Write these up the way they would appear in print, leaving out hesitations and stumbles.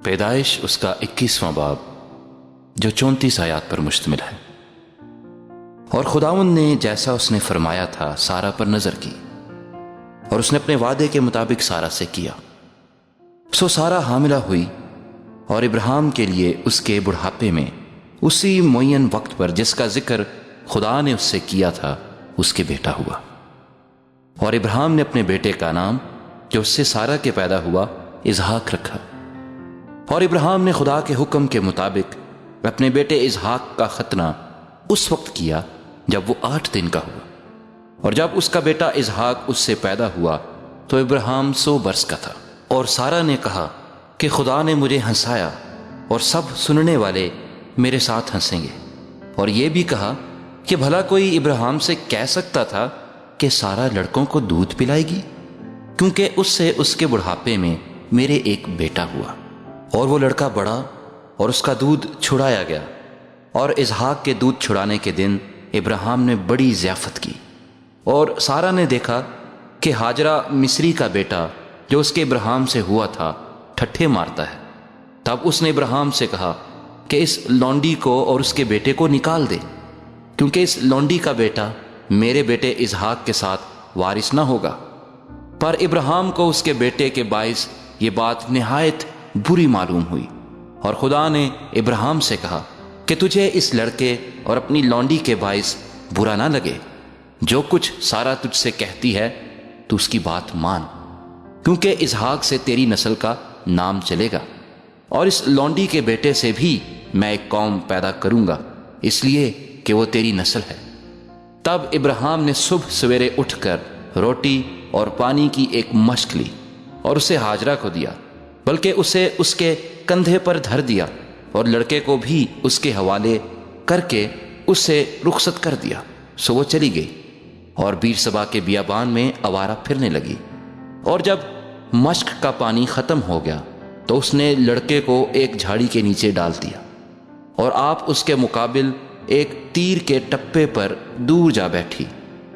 پیدائش اس کا 21واں باب جو 34 آیات پر مشتمل ہے۔ اور خداوند نے جیسا اس نے فرمایا تھا سارا پر نظر کی، اور اس نے اپنے وعدے کے مطابق سارا سے کیا۔ سو سارا حاملہ ہوئی، اور ابراہیم کے لیے اس کے بڑھاپے میں اسی معین وقت پر جس کا ذکر خدا نے اس سے کیا تھا اس کے بیٹا ہوا۔ اور ابراہیم نے اپنے بیٹے کا نام جو اس سے سارا کے پیدا ہوا اسحاق رکھا۔ اور ابراہیم نے خدا کے حکم کے مطابق اپنے بیٹے اسحاق کا ختنہ اس وقت کیا جب وہ 8 دن کا ہوا۔ اور جب اس کا بیٹا اسحاق اس سے پیدا ہوا تو ابراہیم 100 برس کا تھا۔ اور سارا نے کہا کہ خدا نے مجھے ہنسایا، اور سب سننے والے میرے ساتھ ہنسیں گے۔ اور یہ بھی کہا کہ بھلا کوئی ابراہیم سے کہہ سکتا تھا کہ سارا لڑکوں کو دودھ پلائے گی، کیونکہ اس سے اس کے بڑھاپے میں میرے ایک بیٹا ہوا، اور وہ لڑکا بڑا اور اس کا دودھ چھڑایا گیا۔ اور اسحاق کے دودھ چھڑانے کے دن ابراہیم نے بڑی ضیافت کی۔ اور سارا نے دیکھا کہ ہاجرہ مصری کا بیٹا جو اس کے ابراہیم سے ہوا تھا ٹھٹھے مارتا ہے۔ تب اس نے ابراہیم سے کہا کہ اس لونڈی کو اور اس کے بیٹے کو نکال دے، کیونکہ اس لونڈی کا بیٹا میرے بیٹے اسحاق کے ساتھ وارث نہ ہوگا۔ پر ابراہیم کو اس کے بیٹے کے باعث یہ بات نہایت بری معلوم ہوئی، اور خدا نے ابراہیم سے کہا کہ تجھے اس لڑکے اور اپنی لونڈی کے باعث برا نہ لگے۔ جو کچھ سارا تجھ سے کہتی ہے تو اس کی بات مان، کیونکہ اسحاق سے تیری نسل کا نام چلے گا، اور اس لونڈی کے بیٹے سے بھی میں ایک قوم پیدا کروں گا، اس لیے کہ وہ تیری نسل ہے۔ تب ابراہیم نے صبح سویرے اٹھ کر روٹی اور پانی کی ایک مشک لی اور اسے ہاجرہ کو دیا، بلکہ اسے اس کے کندھے پر دھر دیا، اور لڑکے کو بھی اس کے حوالے کر کے اس سے رخصت کر دیا۔ سو وہ چلی گئی اور بیرسبا کے بیابان میں آوارہ پھرنے لگی۔ اور جب مشک کا پانی ختم ہو گیا تو اس نے لڑکے کو ایک جھاڑی کے نیچے ڈال دیا، اور آپ اس کے مقابل ایک تیر کے ٹپے پر دور جا بیٹھی،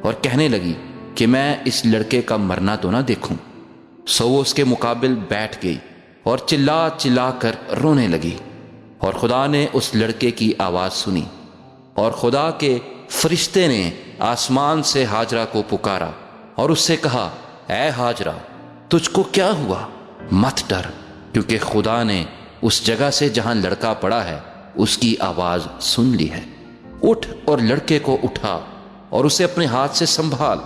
اور کہنے لگی کہ میں اس لڑکے کا مرنا تو نہ دیکھوں۔ سو وہ اس کے مقابل بیٹھ گئی اور چلا چلا کر رونے لگی۔ اور خدا نے اس لڑکے کی آواز سنی، اور خدا کے فرشتے نے آسمان سے ہاجرہ کو پکارا اور اس سے کہا، اے ہاجرہ، تجھ کو کیا ہوا؟ مت ڈر، کیونکہ خدا نے اس جگہ سے جہاں لڑکا پڑا ہے اس کی آواز سن لی ہے۔ اٹھ اور لڑکے کو اٹھا اور اسے اپنے ہاتھ سے سنبھال،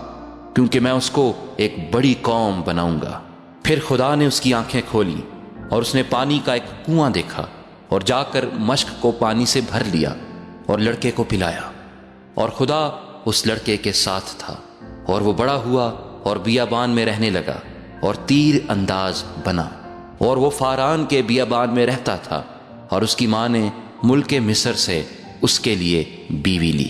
کیونکہ میں اس کو ایک بڑی قوم بناؤں گا۔ پھر خدا نے اس کی آنکھیں کھولی، اور اس نے پانی کا ایک کنواں دیکھا، اور جا کر مشک کو پانی سے بھر لیا اور لڑکے کو پلایا۔ اور خدا اس لڑکے کے ساتھ تھا، اور وہ بڑا ہوا اور بیابان میں رہنے لگا اور تیر انداز بنا، اور وہ فاران کے بیابان میں رہتا تھا۔ اور اس کی ماں نے ملک مصر سے اس کے لیے بیوی لی۔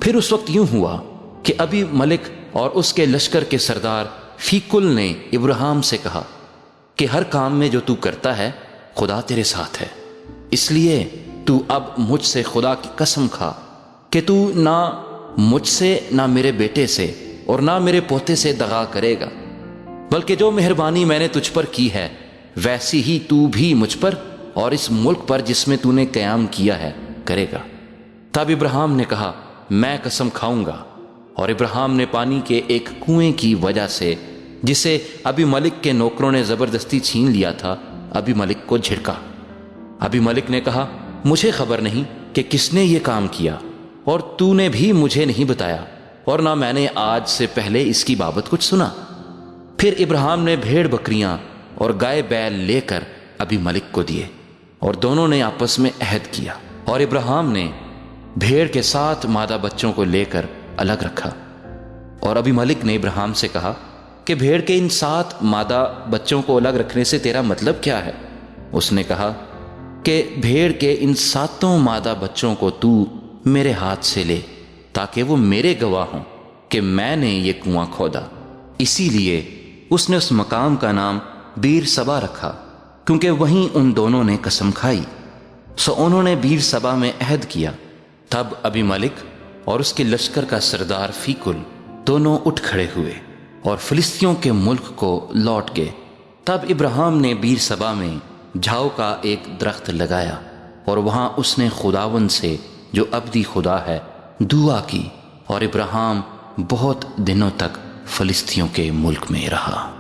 پھر اس وقت یوں ہوا کہ ابھی ملک اور اس کے لشکر کے سردار فیکل نے ابراہیم سے کہا کہ ہر کام میں جو تو کرتا ہے خدا تیرے ساتھ ہے، اس لیے تو اب مجھ سے خدا کی قسم کھا کہ تو نہ مجھ سے، نہ میرے بیٹے سے، اور نہ میرے پوتے سے دغا کرے گا، بلکہ جو مہربانی میں نے تجھ پر کی ہے ویسی ہی تو بھی مجھ پر اور اس ملک پر جس میں تو نے قیام کیا ہے کرے گا۔ تب ابراہیم نے کہا، میں قسم کھاؤں گا۔ اور ابراہیم نے پانی کے ایک کنویں کی وجہ سے جسے ابھی ملک کے نوکروں نے زبردستی چھین لیا تھا ابھی ملک کو جھڑکا۔ ابھی ملک نے کہا، مجھے خبر نہیں کہ کس نے یہ کام کیا، اور تو نے بھی مجھے نہیں بتایا، اور نہ میں نے آج سے پہلے اس کی بابت کچھ سنا۔ پھر ابراہیم نے بھیڑ بکریاں اور گائے بیل لے کر ابھی ملک کو دیے، اور دونوں نے آپس میں عہد کیا۔ اور ابراہیم نے بھیڑ کے 7 مادہ بچوں کو لے کر الگ رکھا۔ اور ابھی ملک نے ابراہیم سے کہا کہ بھیڑ کے ان 7 مادہ بچوں کو الگ رکھنے سے تیرا مطلب کیا ہے؟ اس نے کہا کہ بھیڑ کے ان 7 مادہ بچوں کو تو میرے ہاتھ سے لے، تاکہ وہ میرے گواہ ہوں کہ میں نے یہ کنواں کھودا۔ اسی لیے اس نے اس مقام کا نام بیرسبا رکھا، کیونکہ وہیں ان دونوں نے قسم کھائی۔ سو انہوں نے بیرسبا میں عہد کیا۔ تب ابھی ملک اور اس کے لشکر کا سردار فیکل دونوں اٹھ کھڑے ہوئے اور فلسطینیوں کے ملک کو لوٹ گئے۔ تب ابراہیم نے بیرسبا میں جھاؤ کا ایک درخت لگایا اور وہاں اس نے خداوند سے جو ابدی خدا ہے دعا کی، اور ابراہیم بہت دنوں تک فلسطینیوں کے ملک میں رہا۔